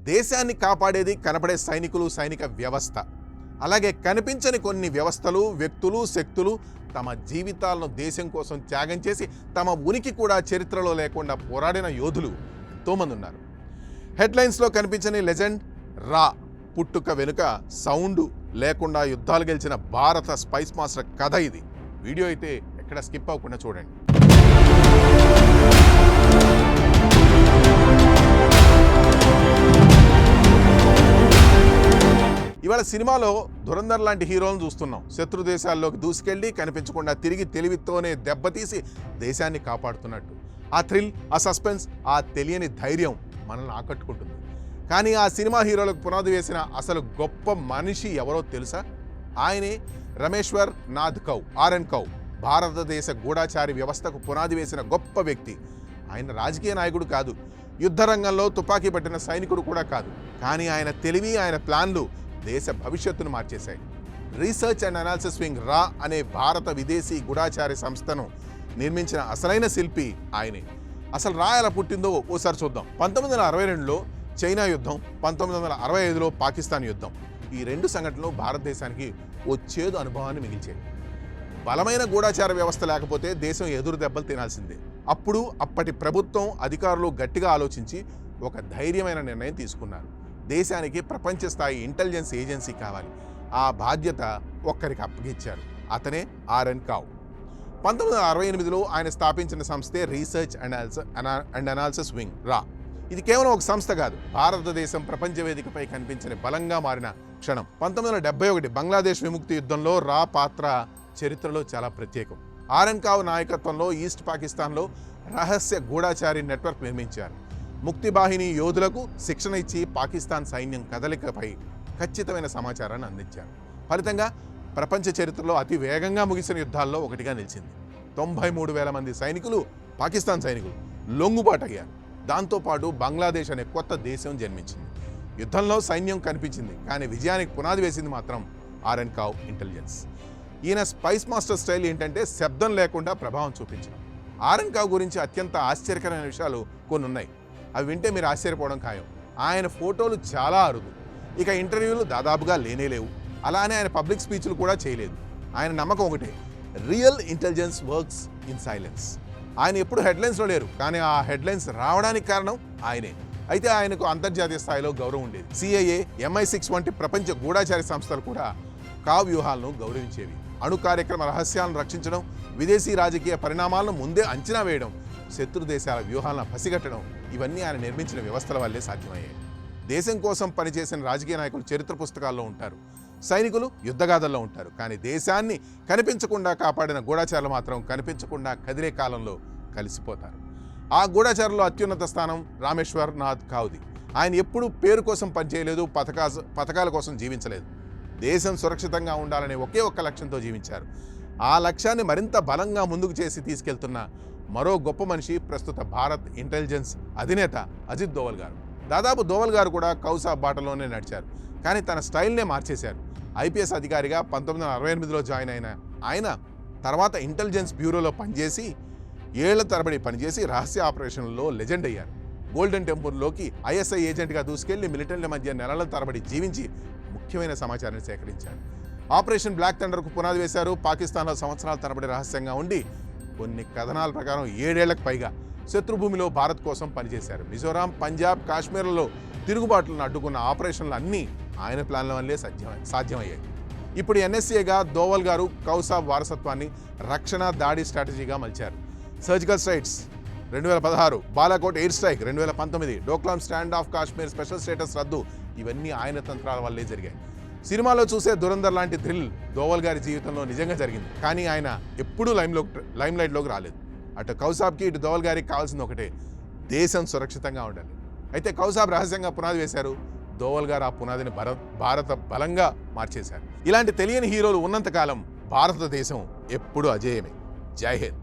దేశాన్ని కాపాడేది కనపడే సైనికులు, సైనిక వ్యవస్థ. అలాగే కనిపించని కొన్ని వ్యవస్థలు, వ్యక్తులు, శక్తులు తమ జీవితాలను దేశం కోసం త్యాగం చేసి తమ ఉనికి కూడా చరిత్రలో లేకుండా పోరాడిన యోధులు ఎంతోమంది ఉన్నారు. హెడ్లైన్స్లో కనిపించని లెజెండ్ రా పుట్టుక వెనుక సౌండ్ లేకుండా యుద్ధాలు గెలిచిన భారత స్పైస్ మాస్టర్ కథ ఇది. వీడియో అయితే ఎక్కడ స్కిప్ అవ్వకుండా చూడండి. ఇవాళ సినిమాలో ధురంధర్ లాంటి హీరోలను చూస్తున్నాం. శత్రు దేశాల్లోకి దూసుకెళ్ళి కనిపించకుండా తిరిగి తెలివితోనే దెబ్బతీసి దేశాన్ని కాపాడుతున్నట్టు. ఆ థ్రిల్, ఆ సస్పెన్స్, ఆ తెలియని ధైర్యం మనల్ని ఆకట్టుకుంటుంది. కానీ ఆ సినిమా హీరోలకు పునాది వేసిన అసలు గొప్ప మనిషి ఎవరో తెలుసా? ఆయనే Rameshwar Nath cow, RN cow. భారతదేశ గూఢాచారి వ్యవస్థకు పునాది వేసిన గొప్ప వ్యక్తి. ఆయన రాజకీయ నాయకుడు కాదు, యుద్ధ రంగంలో తుపాకీ పట్టిన సైనికుడు కూడా కాదు. కానీ ఆయన తెలివి, ఆయన ప్లాన్లు దేశ భవిష్యత్తును మార్చేశాయి. రీసెర్చ్ అండ్ అనాలిసిస్ వింగ్ రా అనే భారత విదేశీ గూఢాచారి సంస్థను నిర్మించిన అసలైన శిల్పి ఆయనే. అసలు రా ఎలా పుట్టిందో ఓసారి చూద్దాం. 1962లో చైనా యుద్ధం, 1965లో పాకిస్తాన్ యుద్ధం. ఈ రెండు సంఘటనలు భారతదేశానికి ఓ చేదు అనుభవాన్ని మిగిల్చాయి. బలమైన గూఢాచార వ్యవస్థ లేకపోతే దేశం ఎదురు దెబ్బలు తినాల్సిందే. అప్పటి ప్రభుత్వం, అధికారులు గట్టిగా ఆలోచించి ఒక ధైర్యమైన నిర్ణయం తీసుకున్నారు. దేశానికి ప్రపంచ స్థాయి ఇంటెలిజెన్స్ ఏజెన్సీ కావాలి. ఆ బాధ్యత ఒక్కరికి అప్పగించారు. అతనే ఆర్ఎన్ కౌ. 1968లో ఆయన స్థాపించిన సంస్థే రీసెర్చ్ అండ్ అనాలిసిస్ వింగ్ రా. ఇది కేవలం ఒక సంస్థ కాదు, భారతదేశం ప్రపంచ వేదికపై కనిపించని బలంగా మారిన క్షణం. 1971 బంగ్లాదేశ్ విముక్తి యుద్ధంలో రా పాత్ర చరిత్రలో చాలా ప్రత్యేకం. ఆర్ఎన్ కౌ నాయకత్వంలో ఈస్ట్ పాకిస్తాన్లో రహస్య గూఢాచారి నెట్వర్క్ నిర్మించారు. ముక్తిబాహిని యోధులకు శిక్షణ ఇచ్చి పాకిస్తాన్ సైన్యం కదలికపై ఖచ్చితమైన సమాచారాన్ని అందించారు. ఫలితంగా ప్రపంచ చరిత్రలో అతి వేగంగా ముగిసిన యుద్ధాల్లో ఒకటిగా నిలిచింది. 93,000 మంది సైనికులు, పాకిస్తాన్ సైనికులు లొంగుబాటయ్యారు. దాంతోపాటు బంగ్లాదేశ్ అనే కొత్త దేశం జన్మించింది. యుద్ధంలో సైన్యం కనిపించింది, కానీ విజయానికి పునాది వేసింది మాత్రం ఆర్ఎన్ కౌ ఇంటెలిజెన్స్. ఈయన స్పైస్ మాస్టర్ స్టైల్ ఏంటంటే శబ్దం లేకుండా ప్రభావం చూపించడం. ఆర్ఎన్ కౌ గురించి అత్యంత ఆశ్చర్యకరమైన విషయాలు కొన్ని ఉన్నాయి. అవి వింటే మీరు ఆశ్చర్యపోవడం ఖాయం. ఆయన ఫోటోలు చాలా అరుదు, ఇక ఇంటర్వ్యూలు దాదాపుగా లేనేలేవు. అలానే ఆయన పబ్లిక్ స్పీచ్లు కూడా చేయలేదు. ఆయన నమ్మకం ఒకటే, real intelligence works in silence. ఆయన ఎప్పుడు హెడ్లైన్స్లో లేరు, కానీ ఆ హెడ్లైన్స్ రావడానికి కారణం ఆయనే. అయితే ఆయనకు అంతర్జాతీయ స్థాయిలో గౌరవం ఉండేది. CIA, MI6 వంటి ప్రపంచ గూఢాచారి సంస్థలు కూడా కౌ వ్యూహాలను గౌరవించేవి. అణు కార్యక్రమ రహస్యాలను రక్షించడం, విదేశీ రాజకీయ పరిణామాలను ముందే అంచనా వేయడం, శత్రు దేశాల వ్యూహాలను పసిగట్టడం, ఇవన్నీ ఆయన నిర్మించిన వ్యవస్థల వల్లే సాధ్యమయ్యాయి. దేశం కోసం పనిచేసిన రాజకీయ నాయకులు చరిత్ర పుస్తకాల్లో ఉంటారు, సైనికులు యుద్ధగాథల్లో ఉంటారు. కానీ దేశాన్ని కనిపించకుండా కాపాడిన గూఢాచారులు మాత్రం కనిపించకుండా కదిలే కాలంలో కలిసిపోతారు. ఆ గూఢాచారులో అత్యున్నత స్థానం రామేశ్వర్ నాథ్ కౌది. ఆయన ఎప్పుడూ పేరు కోసం పనిచేయలేదు, పథకాల కోసం జీవించలేదు. దేశం సురక్షితంగా ఉండాలనే ఒకే ఒక్క లక్ష్యంతో జీవించారు. ఆ లక్ష్యాన్ని మరింత బలంగా ముందుకు చేసి తీసుకెళ్తున్న మరో గొప్ప మనిషి ప్రస్తుత భారత్ ఇంటెలిజెన్స్ అధినేత అజిత్ దోవల్ గారు. దాదాపు దోవల్ గారు కూడా కౌసాబ్ బాటలోనే నడిచారు, కానీ తన స్టైల్నే మార్చేశారు. IPS అధికారిగా 1968లో జాయిన్ అయిన ఆయన తర్వాత ఇంటెలిజెన్స్ బ్యూరోలో పనిచేసి ఏళ్ల తరబడి పనిచేసి రహస్య ఆపరేషన్లలో లెజెండ్ అయ్యారు. గోల్డెన్ టెంపుల్లోకి ISI ఏజెంట్గా దూసుకెళ్లి మిలిటరీల మధ్య నెలల తరబడి జీవించి ముఖ్యమైన సమాచారాన్ని సేకరించారు. ఆపరేషన్ బ్లాక్ థండర్కు పునాది వేశారు. పాకిస్తాన్లో సంవత్సరాల తరబడి రహస్యంగా ఉండి కొన్ని కథనాల ప్రకారం 7 ఏళ్లకు పైగా శత్రుభూమిలో భారత్ కోసం పనిచేశారు. మిజోరాం, పంజాబ్, కాశ్మీర్లలో తిరుగుబాట్లను అడ్డుకున్న ఆపరేషన్లు అన్నీ ఆయన ప్లాన్ల వల్లే సాధ్యమయ్యాయి. ఇప్పుడు NSAగా దోవల్ గారు కౌసాబ్ వారసత్వాన్ని రక్షణ, దాడి స్ట్రాటజీగా మలిచారు. Surgical strikes 2016, Balakot air strike 2019, Doklam stand off Kashmir special status రద్దు, ఇవన్నీ ఆయన తంత్రాల వల్లే జరిగాయి. సినిమాలో చూసే ధురంధర్ లాంటి థ్రిల్ దోవల్ గారి జీవితంలో నిజంగా జరిగింది. కానీ ఆయన ఎప్పుడూ లైమ్లైట్లోకి రాలేదు. అటు కౌసాబ్కి, ఇటు దోవల్ గారికి కావాల్సింది ఒకటే, దేశం సురక్షితంగా ఉండాలి. అయితే కౌసాబ్ రహస్యంగా పునాది వేశారు, దోవల్ గారు ఆ పునాదిని భారత బలంగా మార్చేశారు. ఇలాంటి తెలియని హీరోలు ఉన్నంతకాలం భారతదేశం ఎప్పుడూ అజేయమే. జై హింద్.